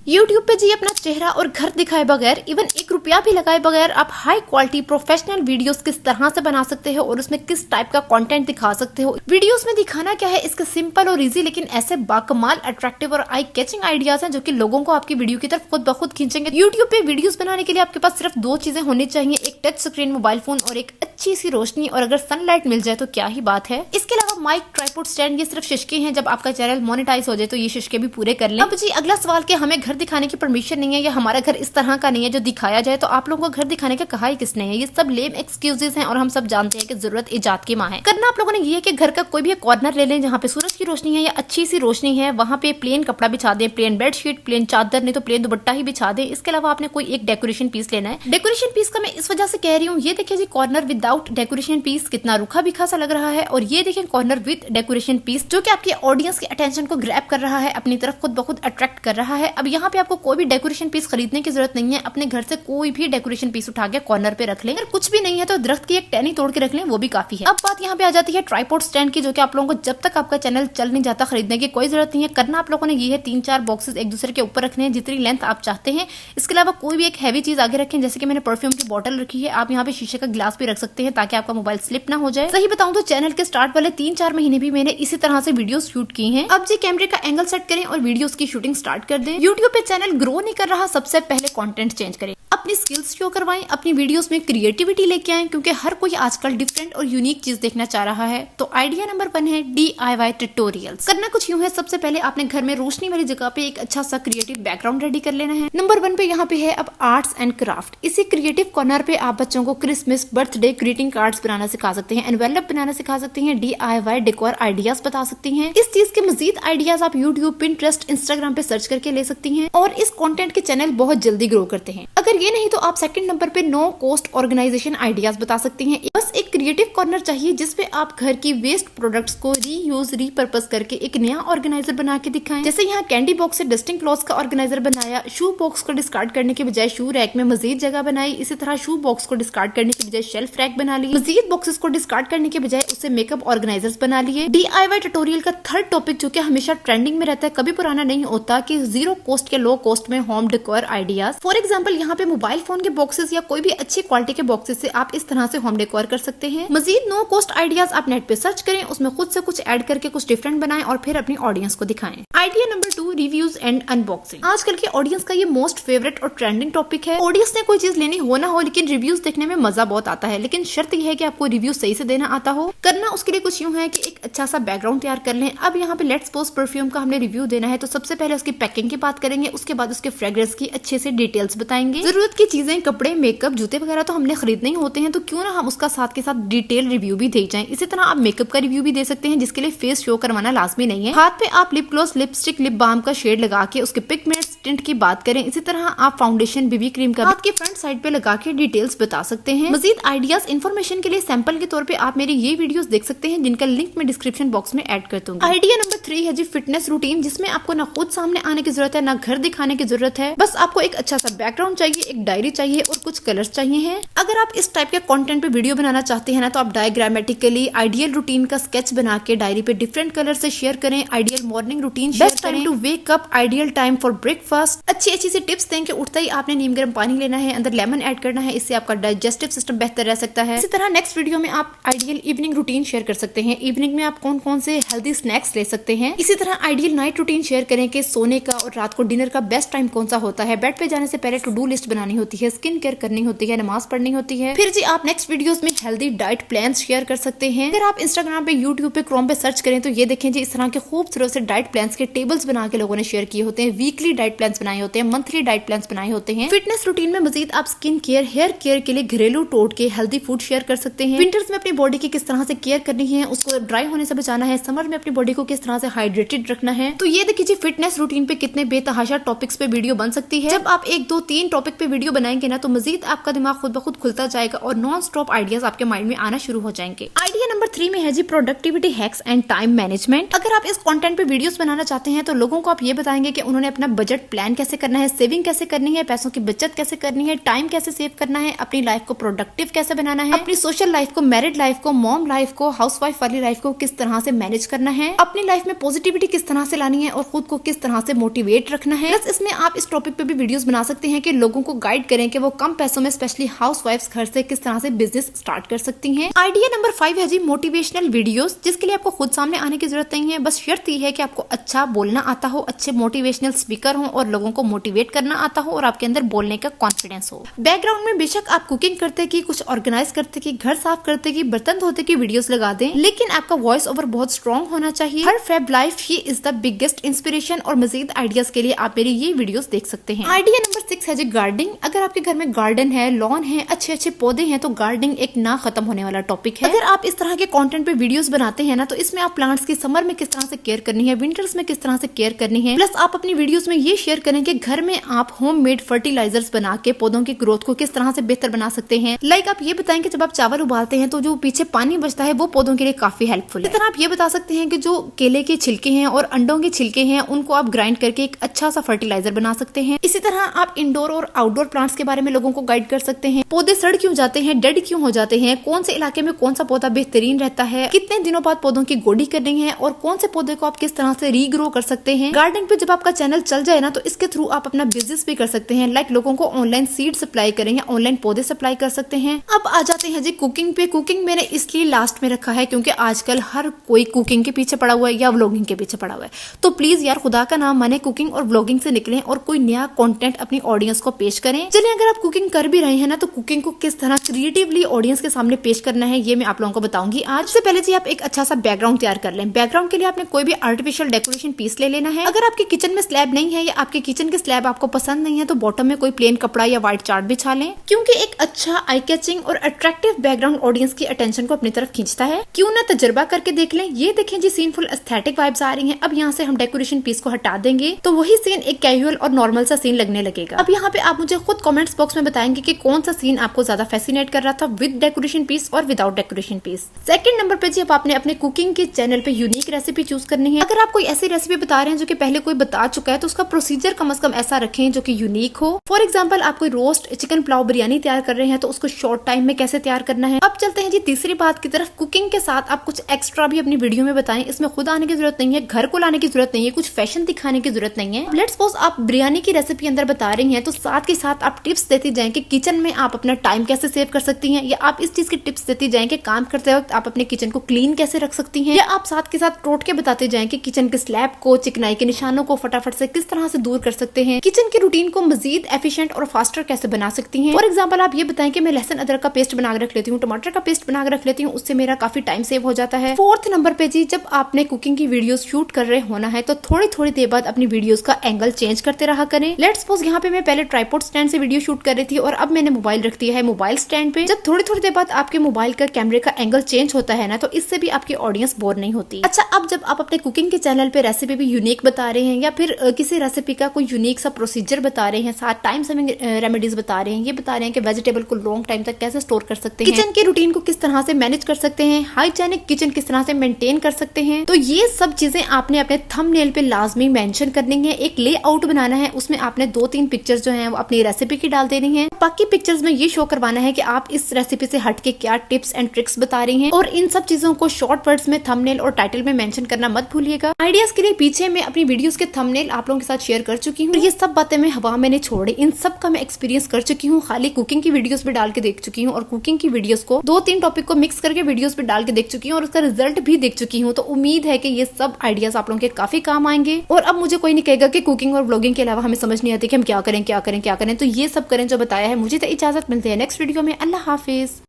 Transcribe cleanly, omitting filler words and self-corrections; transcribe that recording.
YouTube पे जी अपना चेहरा और घर दिखाए बगैर, इवन 1 रुपया भी लगाए बगैर आप हाई क्वालिटी प्रोफेशनल वीडियोस किस तरह से बना सकते हो और उसमें किस टाइप का कंटेंट दिखा सकते हो। वीडियोस में दिखाना क्या है, इसके सिंपल और इजी लेकिन ऐसे बाकमाल अट्रैक्टिव और आई कैचिंग आइडियाज हैं जो कि लोगों को आपकी वीडियो की तरफ खुद ब खुद खींचेंगे। यूट्यूब पे वीडियोस बनाने के लिए आपके पास सिर्फ 2 चीजें होनी चाहिए, एक टच स्क्रीन मोबाइल फोन और एक अच्छी सी रोशनी, और अगर सनलाइट मिल जाए तो क्या ही बात है। इसके अलावा माइक, ट्राइपॉड, स्टैंड ये सिर्फ शिशके हैं। जब आपका चैनल मोनेटाइज हो जाए तो ये शिशके भी पूरे कर लें। अब जी अगला सवाल कि हमें घर दिखाने की परमिशन नहीं है या हमारा घर इस तरह का नहीं है जो दिखाया जाए, तो आप लोगों को घर दिखाने का कहा ही किसने है। ये सब लेम एक्सक्यूजेस हैं और हम सब जानते हैं कि जरूरत इजाद की माँ है। करना आप लोगों ने ये है कि घर का कोई भी कॉर्नर ले लें जहाँ पे सूरज की रोशनी है या अच्छी सी रोशनी है, वहाँ पे प्लेन कपड़ा बिछा दें, प्लेन बेडशीट, प्लेन चादर, नहीं तो प्लेन दुपट्टा ही बिछा दें। इसके अलावा आपने कोई एक डेकोरेशन पीस लेना है। डेकोरेशन पीस का मैं इस वजह से कह रही हूँ, ये देखिए जी कॉर्नर विदाउट डेकोरेशन पीस कितना रूखा बिखा सा लग रहा है, और ये देखिए कॉर्नर विद डेकोरेशन पीस जो कि आपकी ऑडियंस की अटेंशन को ग्रैब कर रहा है, अपनी तरफ खुद ब खुद अट्रैक्ट कर रहा है। अब यहाँ पे आपको कोई भी डेकोरेशन पीस खरीदने की जरूरत नहीं है, अपने घर से कोई भी डेकोरेशन पीस उठा के कॉर्नर पे रख लें। अगर कुछ भी नहीं है तो दरख्त की एक टहनी तोड़ के रख लें, वो भी काफी है। अब बात यहाँ पे आ जाती है ट्राइपॉड स्टैंड की, जो कि आप लोगों को जब तक आपका चैनल चल नहीं जाता खरीदने की कोई जरूरत नहीं है। करना आप लोगों ने ये है 3-4 बॉक्सेस एक दूसरे के ऊपर रखने हैं जितनी लेंथ आप चाहते हैं। इसके अलावा कोई भी एक हैवी चीज आगे रखें, जैसे कि मैंने परफ्यूम की बोतल रखी है, आप यहाँ पे शीशे का ग्लास भी रख सकते हैं ताकि आपका मोबाइल स्लिप ना हो जाए। सही बताऊं तो चैनल के स्टार्ट वाले 3-4 महीने भी मैंने इसी तरह से वीडियो शूट की हैं। अब जी कैमरे का एंगल सेट करें और वीडियोस की शूटिंग स्टार्ट कर दें। यूट्यूब पे चैनल ग्रो नहीं कर रहा, सबसे पहले कंटेंट चेंज करें, अपनी स्किल्स शो करवाएं, अपनी वीडियोस में क्रिएटिविटी लेके आएं, क्योंकि हर कोई आजकल डिफरेंट और यूनिक चीज देखना चाह रहा है। तो आइडिया नंबर 1 है DIY ट्यूटोरियल्स। करना कुछ यूं है, सबसे पहले आपने घर में रोशनी वाली जगह पे एक अच्छा सा क्रिएटिव बैकग्राउंड रेडी कर लेना है। नंबर 1 पे यहाँ पे है अब आर्ट्स एंड क्राफ्ट। इसी क्रिएटिव कॉर्नर पे आप बच्चों को क्रिसमस, बर्थडे ग्रीटिंग कार्ड्स बनाना सिखा सकते हैं, एनवेलप बनाना सिखा सकते हैं, DIY डेकोर आइडियाज बता सकती हैं। इस चीज के मजीद आइडियाज आप यूट्यूब, पिंटरेस्ट, इंस्टाग्राम पे सर्च करके ले सकती हैं और इस कंटेंट के चैनल बहुत जल्दी ग्रो करते हैं। अगर ये नहीं तो आप सेकंड नंबर पे नो कॉस्ट ऑर्गेनाइजेशन आइडियाज बता सकती हैं। बस एक क्रिएटिव कॉर्नर चाहिए जिसपे आप घर की वेस्ट प्रोडक्ट्स को रीयूज, रीपर्पस करके एक नया ऑर्गेनाइजर बना के दिखाएं। जैसे यहाँ कैंडी बॉक्स से डस्टिंग क्लॉथ्स का ऑर्गेनाइजर बनाया, शू बॉक्स को डिस्कार्ड करने के बजाय शू रैक में मजीद जगह बनाई। इसी तरह शू बॉक्स को डिस्कार्ड करने के बजाय शेल्फ रैक बना ली। मजीद बॉक्सेस को डिस्कार्ड करने के बजाय उससे मेकअप ऑर्गेनाइजर्स बना लिए। DIY ट्यूटोरियल का थर्ड टॉपिक जो कि हमेशा ट्रेंडिंग में रहता है, कभी पुराना नहीं होता, कि जीरो कॉस्ट के लो कॉस्ट में home decor ideas. For example यहाँ पे मोबाइल फोन के बॉक्सेस या कोई भी अच्छी क्वालिटी के बॉक्सेस से आप इस तरह से होम डेकोर कर सकते हैं। मजीद नो कॉस्ट आइडियाज आप नेट पे सर्च करें, उसमें खुद से कुछ ऐड करके कुछ डिफरेंट बनाएं और फिर अपनी ऑडियंस को दिखाएं। Idea number 2, reviews and unboxing. आजकल के ऑडियंस का ये मोस्ट फेवरेट और ट्रेंडिंग टॉपिक है। ऑडियंस ने कोई चीज लेनी हो ना हो, लेकिन रिव्यूज देखने में मजा बहुत आता है, लेकिन शर्त यह है कि आपको रिव्यू सही से देना आता हो। करना उसके लिए कुछ यूं है कि एक अच्छा सा बैकग्राउंड तैयार कर लें। अब यहाँ पे लेट्स सपोज परफ्यूम का हमने रिव्यू देना है, तो सबसे पहले उसकी पैकिंग की बात करेंगे, उसके बाद उसके फ्रेग्रेंस की अच्छे से डिटेल्स बताएंगे। जरूरत की चीजें, कपड़े, मेकअप, जूते वगैरह तो हमने खरीदने ही होते हैं, तो क्यों ना हम उसका साथ के साथ डिटेल रिव्यू भी दे जाएं। इसी तरह आप मेकअप का रिव्यू भी दे सकते हैं, जिसके लिए फेस शो करवाना लाजमी नहीं है। हाथ पे आप lip gloss, lipstick, lip balm का शेड लगा के उसके पिगमेंट्स, टिंट की बात करें। इसी तरह आप फाउंडेशन, बीबी क्रीम का हाथ के फ्रंट साइड पे लगा के डिटेल्स बता सकते हैं। मजीद आइडियाज, इन्फॉर्मेशन के लिए सैंपल के तौर पे आप मेरी ये वीडियोस देख सकते हैं, जिनका लिंक मैं डिस्क्रिप्शन बॉक्स में ऐड कर दूंगी। आइडिया नंबर 3 है जी फिटनेस रूटीन, जिसमें आपको ना खुद सामने आने की जरूरत है, ना घर दिखाने की जरूरत है। बस आपको एक अच्छा सा बैकग्राउंड चाहिए, एक डायरी चाहिए और कुछ कलर्स चाहिए हैं। अगर आप इस टाइप के कंटेंट पे वीडियो बनाना चाहते हैं ना, तो आप डायग्रामेटिकली आइडियल रूटीन का स्केच बना के डायरी पे डिफरेंट कलर से शेयर करें। आइडियल मॉर्निंग रूटीन शेयर करें, to wake up, ideal time for breakfast. अच्छी सी टिप्स दें कि उठते ही आपने नीम गर्म पानी लेना है, अंदर लेमन ऐड करना है, इससे आपका डाइजेस्टिव सिस्टम बेहतर रह सकता है। इसी तरह नेक्स्ट वीडियो में आप आइडियल इवनिंग रूटीन शेयर कर सकते हैं। इवनिंग में आप कौन कौन से हेल्दी स्नैक्स ले सकते हैं। इसी तरह आइडियल नाइट रूटीन शेयर करें कि सोने का और रात को डिनर का बेस्ट टाइम कौन सा होता है। बेड पे जाने से पहले टू डू लिस्ट बनानी होती है, स्किन केयर करनी होती है, नमाज पढ़नी होती है। फिर जी आप नेक्स्ट वीडियोस में हेल्दी डाइट प्लान शेयर कर सकते हैं। अगर आप इंस्टाग्राम पे, यूट्यूब पे, क्रोम पे सर्च करें तो ये देखें जी इस तरह के खूबसूरत से डाइट प्लान्स के टेबल्स बना के लोगों ने शेयर किए होते हैं। वीकली डाइट प्लान्स बनाए होते हैं, मंथली डाइट प्लान्स बनाए होते हैं। फिटनेस रूटीन में मजीद आप स्किन केयर, हेयर केयर के लिए घरेलू टोटके, हेल्दी फूड शेयर कर सकते हैं। विंटर्स में अपनी बॉडी की किस तरह से केयर करनी है, उसको ड्राई होने से बचाना है। समर में अपनी बॉडी को किस तरह से हाइड्रेटेड रखना है। तो ये देखिए फिटनेस रूटीन पे कितने बेतहाशा टॉपिक्स पे वीडियो बन सकती है। जब आप 1, 2, 3 टॉपिक पे वीडियो बनाएंगे ना, तो मजीद आपका दिमाग खुद ब खुद खुलता जाएगा और नॉन स्टॉप आइडियाज आपके माइंड में आना शुरू हो जाएंगे। आइडिया नंबर 3 में है जी productivity hacks and time management. अगर आप इस कंटेंट पे वीडियोस बनाना चाहते हैं तो लोगों को आप ये बताएंगे कि उन्होंने अपना बजट प्लान कैसे करना है, सेविंग कैसे करनी है, पैसों की बचत कैसे करनी है, टाइम कैसे सेव करना है, अपनी लाइफ को प्रोडक्टिव कैसे बनाना है, अपनी सोशल लाइफ को, मैरिड लाइफ को, मॉम लाइफ को, हाउसवाइफ वाली लाइफ को किस तरह से मैनेज करना है, अपनी लाइफ में पॉजिटिविटी किस तरह से लानी है और खुद को किस तरह से मोटिवेट रखना है। प्लस इसमें आप इस टॉपिक पे भी वीडियोस बना सकते हैं कि लोगों को गाइड करें कि वो कम पैसों में स्पेशली हाउसवाइफ्स घर से किस तरह से बिजनेस स्टार्ट कर सकती हैं। आइडिया नंबर 5 है जी मोटिवेशनल वीडियोस, जिसके लिए आपको खुद सामने आने की जरूरत नहीं है, बस शर्त यह है कि आपको अच्छा बोलना आता हो, अच्छे मोटिवेशनल स्पीकर हो और लोगों को मोटिवेट करना आता हो और आपके अंदर बोलने का कॉन्फिडेंस हो। बैकग्राउंड में बेशक आप कुकिंग करते की, कुछ ऑर्गेनाइज करते की, घर साफ करते की, बर्तन धोते की वीडियोस लगा दें, लेकिन आपका वॉइस ओवर बहुत स्ट्रॉन्ग होना चाहिए। हर fab life he is the biggest inspiration और मजीद आइडियाज के लिए आप मेरी ये वीडियोस देख सकते हैं। आइडिया नंबर 6 है जी गार्डनिंग। अगर आपके घर में गार्डन है, लॉन है, अच्छे अच्छे पौधे हैं तो गार्डनिंग एक ना खत्म होने वाला टॉपिक है। अगर आप इस तरह के कंटेंट पे वीडियोस बनाते हैं ना तो इसमें आप प्लांट्स की समर में किस तरह से केयर करनी है, विंटर्स में किस तरह से केयर करनी है, प्लस आप अपनी वीडियोस में ये शेयर करें कि घर में आप होममेड फर्टिलाइजर्स बना के पौधों की ग्रोथ को किस तरह से बेहतर बना सकते हैं। लाइक आप ये बताएं कि जब आप चावल उबालते हैं तो जो पीछे पानी बचता है वो पौधों के लिए काफी हेल्पफुल है। इस तरह आप ये बता सकते हैं कि जो केले के छिलके हैं और अंडों के छिलके हैं उनको आप ग्राइंड करके एक अच्छा सा फर्टिलाइजर बना सकते हैं। इसी तरह आप इंडोर और आउटडोर प्लांट्स के बारे में लोगों को गाइड कर सकते हैं। पौधे सड़ क्यों जाते हैं, डेड क्यों हो जाते हैं, कौन से इलाके में कौन सा पौधा बेहतरीन रहता है, कितने दिनों बाद पौधों की गोडी करनी है और कौन से पौधे को आप किस तरह से रीग्रो कर सकते हैं। गार्डनिंग पे जब आपका चैनल चल जाए ना तो इसके थ्रू आप अपना बिजनेस भी कर सकते हैं। लाइक लोगों को ऑनलाइन सीड सप्लाई करें या ऑनलाइन पौधे सप्लाई कर सकते हैं। अब आ जाते हैं जी कुकिंग पे। कुकिंग मैंने इसलिए लास्ट में रखा है क्योंकि आजकल हर कोई कुकिंग के पीछे पड़ा हुआ है या व्लॉगिंग के पीछे पड़ा हुआ है। तो प्लीज यार खुदा का नाम माने कुकिंग और व्लॉगिंग से निकलें और कोई नया कंटेंट अपनी ऑडियंस को पेश करें। चलिए अगर आप कुकिंग कर भी रहे हैं ना तो कुकिंग को किस तरह क्रिएटिवली ऑडियंस के सामने पेश करना है ये मैं आप लोगों को बताऊंगी आज। से पहले जी आप एक अच्छा सा बैकग्राउंड तैयार कर लें। बैकग्राउंड के लिए आपने कोई भी आर्टिफिशियल डेकोरेशन पीस ले लेना है। अगर आपके किचन में स्लैब नहीं है या आपके किचन के स्लैब आपको पसंद नहीं है तो बॉटम में कोई प्लेन कपड़ा या व्हाइट चार्ट बिछा लें, क्योंकि एक अच्छा आई कैचिंग और अट्रैक्टिव बैकग्राउंड ऑडियंस की अटेंशन को अपनी तरफ खींचता है। क्यों ना तजुर्बा करके देख लें। ये देखें जी सीन फुल एस्थेटिक वाइब्स आ रही हैं। अब यहाँ से हम डेकोरेशन पीस को हटा देंगे तो वही सीन एक कैजुअल और नॉर्मल सा सीन लगने लगेगा। अब यहाँ पे आप मुझे खुद कमेंट्स बॉक्स में बताएंगे कि कौन सा सीन आपको ज्यादा फैसिनेट कर रहा था, विद डेकोरेशन पीस और without decoration piece. Second number पे जी अब आपने अपने कुकिंग के चैनल पे यूनिक रेसिपी चूज करनी है। अगर आप कोई ऐसी रेसिपी बता रहे हैं जो कि पहले कोई बता चुका है तो उसका प्रोसीजर कम से कम ऐसा रखें जो कि यूनिक हो। फॉर एग्जाम्पल आप कोई रोस्ट, चिकन पुलाव, बिरयानी तैयार कर रहे हैं तो उसको शॉर्ट टाइम में कैसे तैयार करना है। अब चलते हैं जी तीसरी बात की तरफ। कुकिंग के साथ आप कुछ एक्स्ट्रा भी अपनी वीडियो में बताएं। इसमें खुद आने की जरूरत नहीं है, घर को लाने की जरूरत नहीं है, कुछ फैशन दिखाने की जरूरत नहीं है। लेट्स सपोज आप बिरयानी की रेसिपी अंदर बता रही हैं तो साथ के साथ आप टिप्स देती जाएं कि किचन में आप अपना टाइम कैसे सेव कर सकती हैं, या आप इस चीज की टिप्स देती जाएं कि काम करते वक्त आप अपने किचन को क्लीन कैसे रख सकती हैं, या आप साथ के साथ टोटके बताते जाएं कि किचन के स्लैब को, चिकनाई के निशानों को फटाफट से किस तरह से दूर कर सकते हैं, किचन के रूटीन को मजीद एफिशिएंट और फास्टर कैसे बना सकती हैं। फॉर एग्जाम्पल आप ये बताएं कि मैं लहसुन अदरक का पेस्ट बना के रख लेती हूँ, टमाटर का पेस्ट बना के रख लेती हूँ, उससे मेरा काफी टाइम सेव हो जाता है। फोर्थ नंबर पे जी जब आपने कुकिंग की वीडियोस शूट कर रहे होना है तो थोड़ी थोड़ी देर बाद अपनी वीडियोस का एंगल चेंज करते रहा करें। लेट्स सपोज यहाँ पे मैं पहले ट्राइपॉड स्टैंड से वीडियो शूट कर रही थी और अब मैंने मोबाइल रख दिया है मोबाइल स्टैंड पे। जब थोड़ी थोड़ी देर बाद आपके मोबाइल का कैमरे का एंगल चेंज होता है ना तो इससे भी आपकी ऑडियंस बोर नहीं होती। अच्छा, अब जब आप अपने कुकिंग के चैनल पे रेसिपी भी यूनिक बता रहे हैं या फिर किसी रेसिपी का कोई यूनिक सा प्रोसीजर बता रहे हैं, साथ टाइम सेविंग रेमेडीज बता रहे हैं, ये बता रहे हैं कि वेजिटेबल को लॉन्ग टाइम तक कैसे स्टोर कर सकते हैं, किचन के रूटीन को किस तरह से मैनेज कर सकते हैं, हाइजेनिक किचन किस तरह से मेंटेन कर सकते हैं, तो ये सब चीजें आपने अपने थंबनेल पे लाजमी मेंशन करनी है। एक लेआउट बनाना है, उसमें आपने 2-3 पिक्चर्स जो हैं वो अपनी रेसिपी की डाल देनी है। बाकी पिक्चर्स में ये शो करवाना है कि आप इस रेसिपी से हटके क्या टिप्स एंड ट्रिक्स बता रही हैं, और इन सब चीजों को शॉर्ट वर्ड्स में थंबनेल और टाइटल में मेंशन करना मत भूलिएगा। आइडियाज के लिए पीछे मैं अपनी वीडियोस के थंबनेल आप लोगों के साथ शेयर कर चुकी हूँ। ये सब बातें मैं हवा में नहीं छोड़ी, इन सब का मैं एक्सपीरियंस कर चुकी हूँ। खाली कुकिंग की वीडियोस पे डाल के देख चुकी हूँ और कुकिंग की वीडियोस को 2-3 टॉपिक को मिक्स करके वीडियोस पे डाल के देख चुकी हूँ और उसका रिजल्ट भी देख चुकी हूँ। तो उम्मीद है कि ये सब आइडियाज आप लोगों के काफी काम आएंगे। और अब मुझे कोई नहीं कहेगा कि कुकिंग और व्लॉगिंग के अलावा हमें समझ नहीं आती कि हम क्या करें क्या करें क्या करें। तो ये सब करें जो बताया है। मुझे तो इजाजत, मिलते हैं नेक्स्ट वीडियो में। अल्लाह हाफिज।